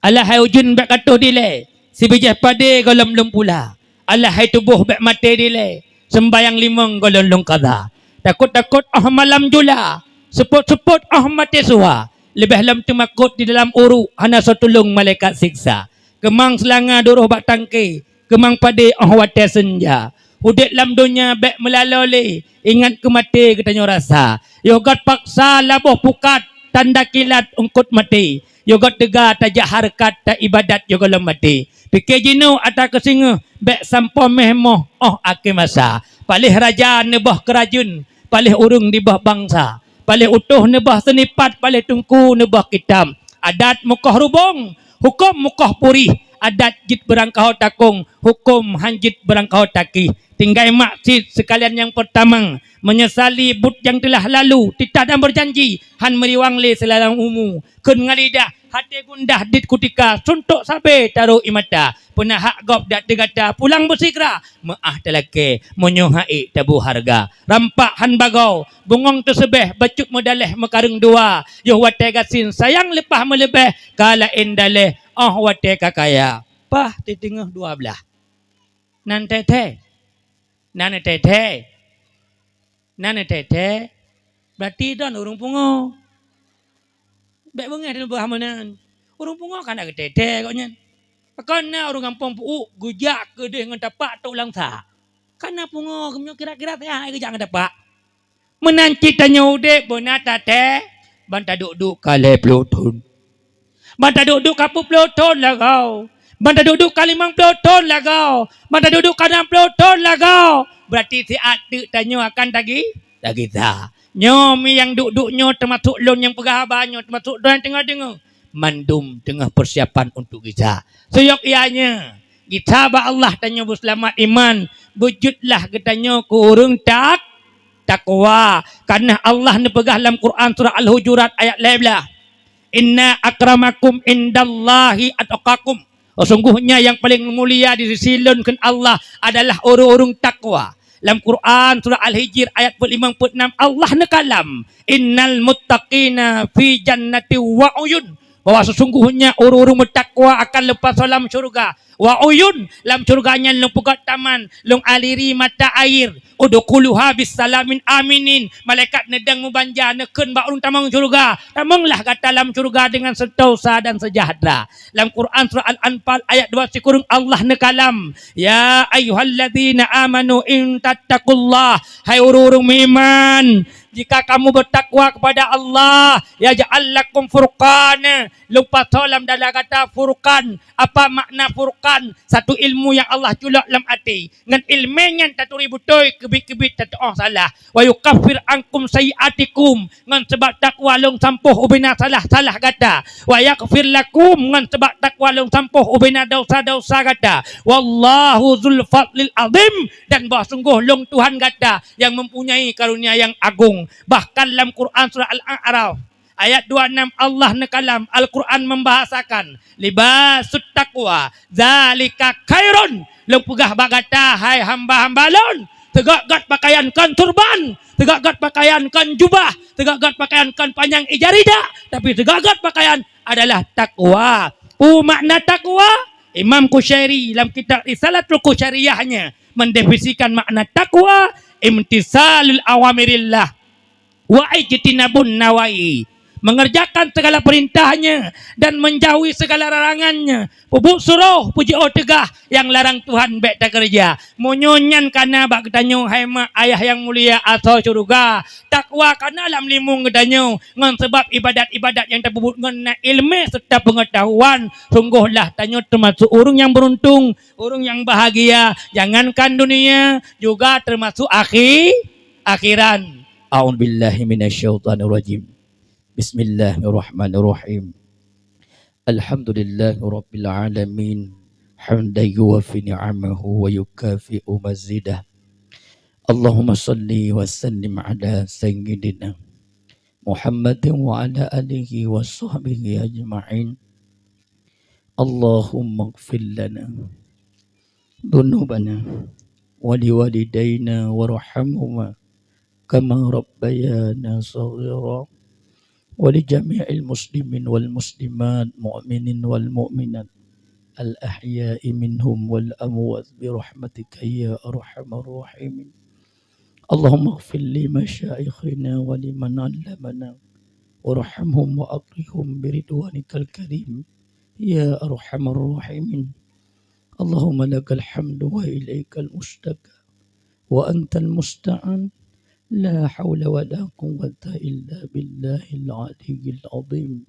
Alahai ujun bak katuh dile. Si bijah pade golom lung pula. Alahai tubuh bak mati dile. Sembayang limang golom lung kada. Takut-takut malam jula. Seput-seput mati suha. Lebih lam temakut di dalam uru. Hana sotulung malaikat siksa. Kemang selanga duruh bak tangke. Kemang pade wate senja. Udik lam dunia bak melaloli. Ingat kemati katanya rasa. Yogat paksa labuh pukat. Tanda kilat ungkut mati. Yogat tega tajak harkat tak ibadat yoga lemati. Pikir jinu atau kesinga. Bek sampo mehmoh. Ake masa. Palih raja nebah kerajun. Palih urung di bah bangsa. Palih utuh nebah senipat. Palih tungku nebah kitam. Adat mukah rubong. Hukum mukah puri. Adat jit berangkau takung. Hukum hanjit berangkau taki. Tinggai maksud sekalian yang pertama. Menyesali but yang telah lalu. Tidak dan berjanji. Han meriwang le selalang umu. Kun ngalidah. Hati gundah dit kutika. Suntuk sabe taruh imata. Pernah hak gop dat tegata. Pulang bersigra. Maah telake. Menyohai tabu harga. Rampak han bagau. Bungong tersebeh. Bacuk modaleh mekareng dua. Yoh wate gasin. Sayang lepah melebeh. Kala indaleh. Wate kakaya. Pah titengah dua belah. Nan tete. Nana tete. Nana tete. Berarti dan urung pungo. Bek bengah dalam bahamanan. Urung pungo kan ada tete koknya. Karena urung kampung pu gujak ke dia dengan tapak tu ulang sa. Karena pungo kemyo kira-kira teh ai gejak dapak. Menanci tanya ude bonata teh. Banta duduk kale pluton. Banta duduk kapu pluton lah kau. Banta duduk kalimang pluton lah kau. Banta duduk kadang pluton lah kau. Berarti si adik tanya akan tagi tak. Nyomi yang duduknya termasuk lon yang pergahabannya termasuk don yang tengah-tengah. Mandum tengah persiapan untuk kita. Seyok ianya. Kita ba Allah tanya berselamat iman. Wujudlah katanya ku urung takwa. Karena Allah ni pegah dalam Quran surah Al-Hujurat ayat 11. Inna akramakum indallahi atqakum. Sungguhnya yang paling mulia di sisi lun Allah adalah orang-orang takwa. Dalam Quran surah Al-Hijr ayat 56 Allah nekalam innal muttaqina fi jannati wa uyun, bahwa sesungguhnya orang-orang bertakwa akan lepas dalam syurga. Wa uyun, dalam syurganya long pugat taman, long aliri mata air. Udkhuluha bisalamin aminin. Malaikat nedang membanja neken ba urung tamang syurga. Tamanglah kata dalam syurga dengan sentosa dan sejahtera. Dalam Quran surah Al-Anfal ayat 2 sikurung Allah nekalam. Ya ayyuhalladzina amanu in tattaqullah. Hai urung iman, jika kamu bertakwa kepada Allah, ya ja'allakum furqana. Lupa salam dalam kata furqan. Apa makna furqan? Satu ilmu yang Allah julak dalam hati. Dengan ilmunya taturi betul kebit-kebit tatoh salah. Wa yukaffir ankum sayiatikum. Dengan sebab takwa long sampuh ubina salah kata. Wa yaghfir lakum. Dengan sebab takwa long sampuh ubina dosa-dosa kata. Wallahu dzul fadlil azim. Dan bahwa sungguh long Tuhan kata yang mempunyai karunia yang agung. Bahkan dalam Quran surah Al-A'raf ayat 26 Allah nekalam Al-Quran membahasakan libasut taqwa zalika khairun. Long pegah bagata hai hamba-hamba lon tegak-gat pakaiankan turban, tegak-gat pakaiankan jubah, tegak-gat pakaiankan panjang ijarida, tapi tegak-gat pakaian adalah takwa. Makna takwa Imam Qushairi dalam kitab Risalatul Qushairiyahnya mendefinisikan makna takwa imtisalul awamirillah wa ijtinabun nawahi. mengerjakan segala perintahnya dan menjauhi segala larangannya. Pupuk suruh puji tegah yang larang Tuhan baik tak kerja. Munyonyan kana bak ketanyo hai ayah yang mulia atau surga. Takwa kana alam limung ketanyo ngan sebab ibadat-ibadat yang terbubut ngena ilmu serta pengetahuan. Sungguhlah tanyo termasuk orang yang beruntung, orang yang bahagia. Jangankan dunia juga termasuk akhiran. A'udzubillahi minasyaitonirrajim. Bismillahirrahmanirrahim. Alhamdulillahi rabbil alamin. Hamdan yuwafi ni'amahu wa yukafi'u mazidah. Allahumma salli wa sallim ala sayyidina Muhammadin wa ala alihi wa sahbihi ajma'in. Allahumma ighfir lana dhunubana wa liwalidayna warhamhuma kama rabbayana saghira. ولجميع المسلمين والمسلمات مؤمنين والمؤمنات الأحياء منهم والأموات برحمتك يا أرحم الراحمين. اللهم اغفر لمشايخنا ولمن علمنا وارحمهم وأكرمهم برضوانك الكريم يا أرحم الراحمين. اللهم لك الحمد وإليك المشتكى وأنت المستعان. La haula wa la quwwata illa billahil aliyyil azim.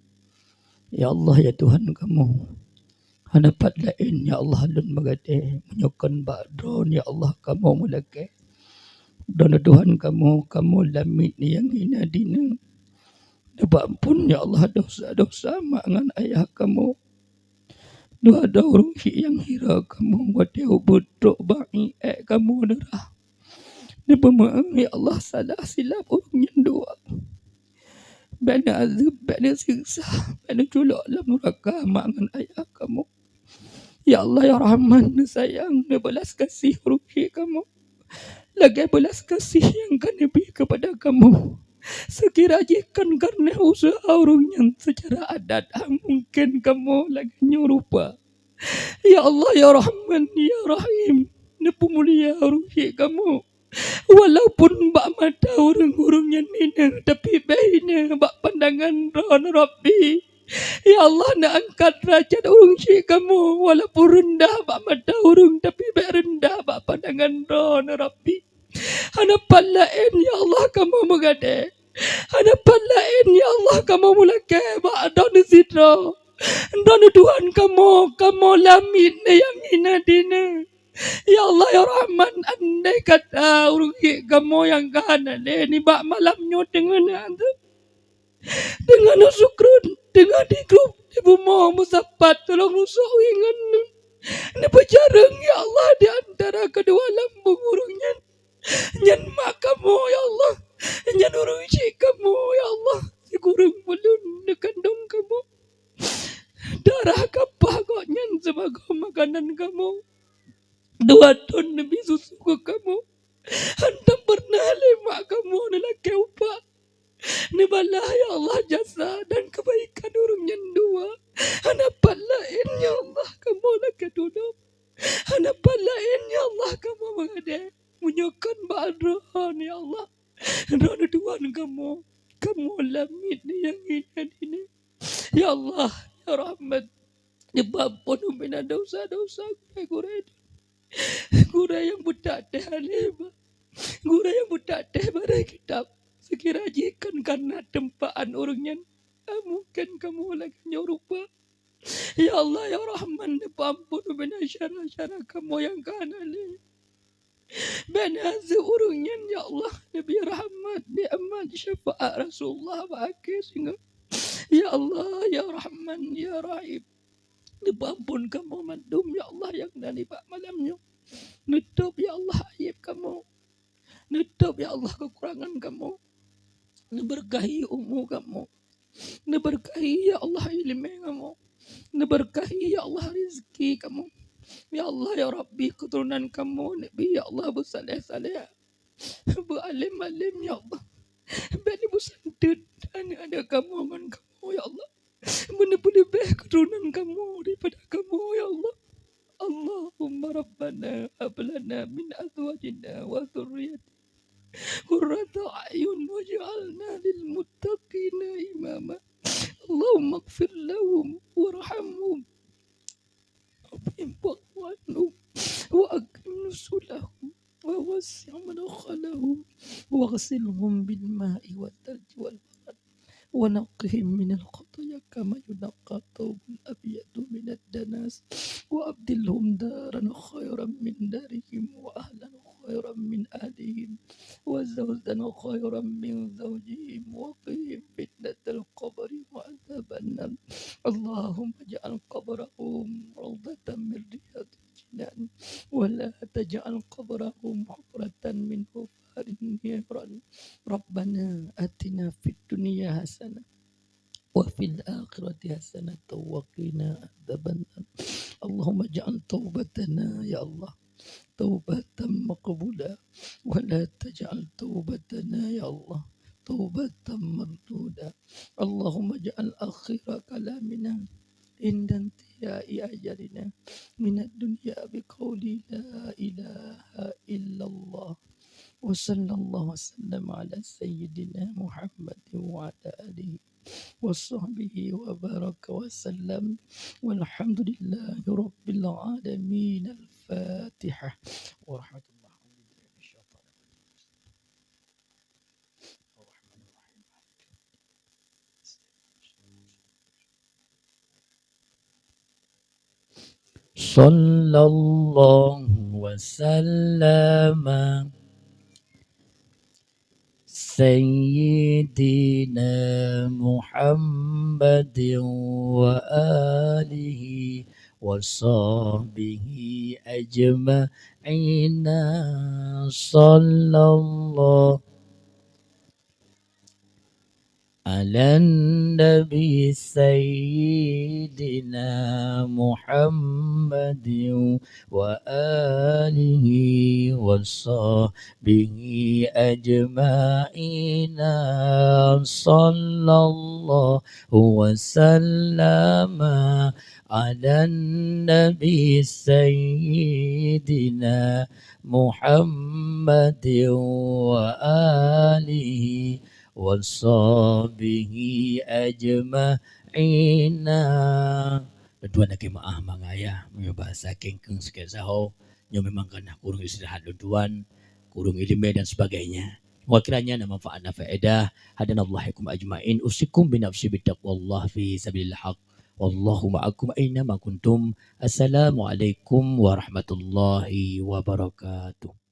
Ya Allah ya Tuhan kamu. Hanapat lain ya Allah lun magade menyokon ba'dron ya Allah kamu mulake. Dan Tuhan kamu lamit yang hina dina. Dapat ampun ya Allah dosa-dosa mangan ayah kamu. Dua daurung yang hira kamu wadeu buduk ba'i kamu darah. Dia pemaaf ya Allah salah silap orang yang dua. Bana azab, bana siksa, bana culak dalam neraka mangan ayah kamu. Ya Allah ya Rahman, sayang, dia belas kasih ruhi kamu. Lagi belas kasih yang kan Nabi kepada kamu. Sekiranya kan karena usaha orang yang secara adat mungkin kamu lagi nyerupa. Ya Allah ya Rahman, ya Rahim, dia pemulia ruhi kamu. Walaupun bak mata orang-orang yang nina, tapi baiknya bak pandangan Rahman Rabbi. Ya Allah nak angkat derajat orang syekh kamu. Walaupun rendah bak mata orang, tapi baik rendah bak pandangan Rahman Rabbi. Hanapan lain ya Allah kamu mengade. Hanapan lain ya Allah kamu mulake bak don sidra. Don Tuhan kamu lamit yang hina dina. Ya Allah ya Rahman, andai kata urugi kamu yang kanan ni bak malamnya dengan syukrun, dengan dikrup, di bumah musapat, tolong rusuh ingan ni berjarang ya Allah di antara kedua lambung urungnya. Nyan mak kamu ya Allah, nyan urugi kamu ya Allah, si kurung belum kandung kamu. Darah kapah kok nyan sebagai makanan kamu. 2 ton lebih susu ke kamu. Anda pernah lemak kamu lelaki upah. Nibalah ya Allah jasa dan kebaikan orang yang dua. Hanapan lain ya Allah kamu lelaki duduk. Hanapan lain ya Allah kamu mengade. Munyakan ba'adrohan ya Allah. Rana Tuhan kamu lamit yang ini. Ya Allah ya Rahmat. Nyebabkan umina dosa-dosa kurang. Gura yang budak teh halim. Gura yang budak teh barang kitab. Sekira jikan karena tempaan orangnya. Mungkin kamu lagi nyorupa. Ya Allah ya Rahman. Ampun bina syarah-syarah kamu yang kanali. Bina seorangnya ya Allah. Nabi Rahmat. Ni'mat syafaat Rasulullah bagi singa. Ya Allah ya Rahman ya Rahim. Ampun kamu mandum ya Allah yang dari pak malamnya. Nutup ya Allah aib kamu. Nutup ya Allah kekurangan kamu. Neberkahi umur kamu. Neberkahi ya Allah ilmu kamu. Neberkahi ya Allah rezeki kamu. Ya Allah ya Rabbi keturunan kamu. Nabi ya Allah bersalih-salih. Beralim-alim ya Allah. Bani bersantun dan ada kamu aman kamu ya Allah. Benar-benar baik keturunan kamu daripada kamu ya Allah. Allahumma rabbana hablana min azwajina wa dhurriyyatina qurrata a'yun waj'alna lil muttaqina imama. اغفر لهم وارحمهم واعف عنهم وأكرم نزلهم ووسع مدخلهم واغسلهم بالماء والثلج والبرد ونقهم من الخطايا كما ينقى الثوب الأبيض من الدنس وأبدلهم دارا خيرا من دارهم وأهلا خيرا من أهلهم وزوجا خيرا من زوجهم وقهم فتنة القبر وعذاب النار اللهم اجعل قبرهم روضة من رياض الجنان ولا تجعل قبرهم حفرة من حفر النيران ربنا آتنا في الدنيا حسنة وفي الآخرة حسنة وقنا عذاب النار اللهم اجعل توبتنا يا الله توبة مقبولة ولا تجعل توبتنا يا الله توبة مردودة اللهم اجعل آخر كلامنا عند انتهاء أجلنا من الدنيا بقول لا إله إلا الله وصلى الله وسلم على سيدنا محمد وعلى آله وصحبه وبارك وسلم والحمد لله رب العالمين الفاتحة ورحمة الله الرحمن الرحيم صلى الله وسلم سيدنا محمد وآله وصحبه أجمعين صلى الله على النبي سيدنا محمد وآله وصحبه أجمعين صلى الله وسلم على النبي سيدنا محمد وآله wasabihi ajma'ina. Tuan nak maah mangaya punya bahasa kengkeng sikit saho. Nyo memang kena kurung istirahat tuan, kurung ilmu dan sebagainya. Wa kiranya nama manfaatna faedah. Hadanallahikum ajma'in. Usikum binafsi bittaqwallah fi sabilil haq. Wallahu ma'akum aina ma kuntum. Assalamualaikum warahmatullahi wabarakatuh.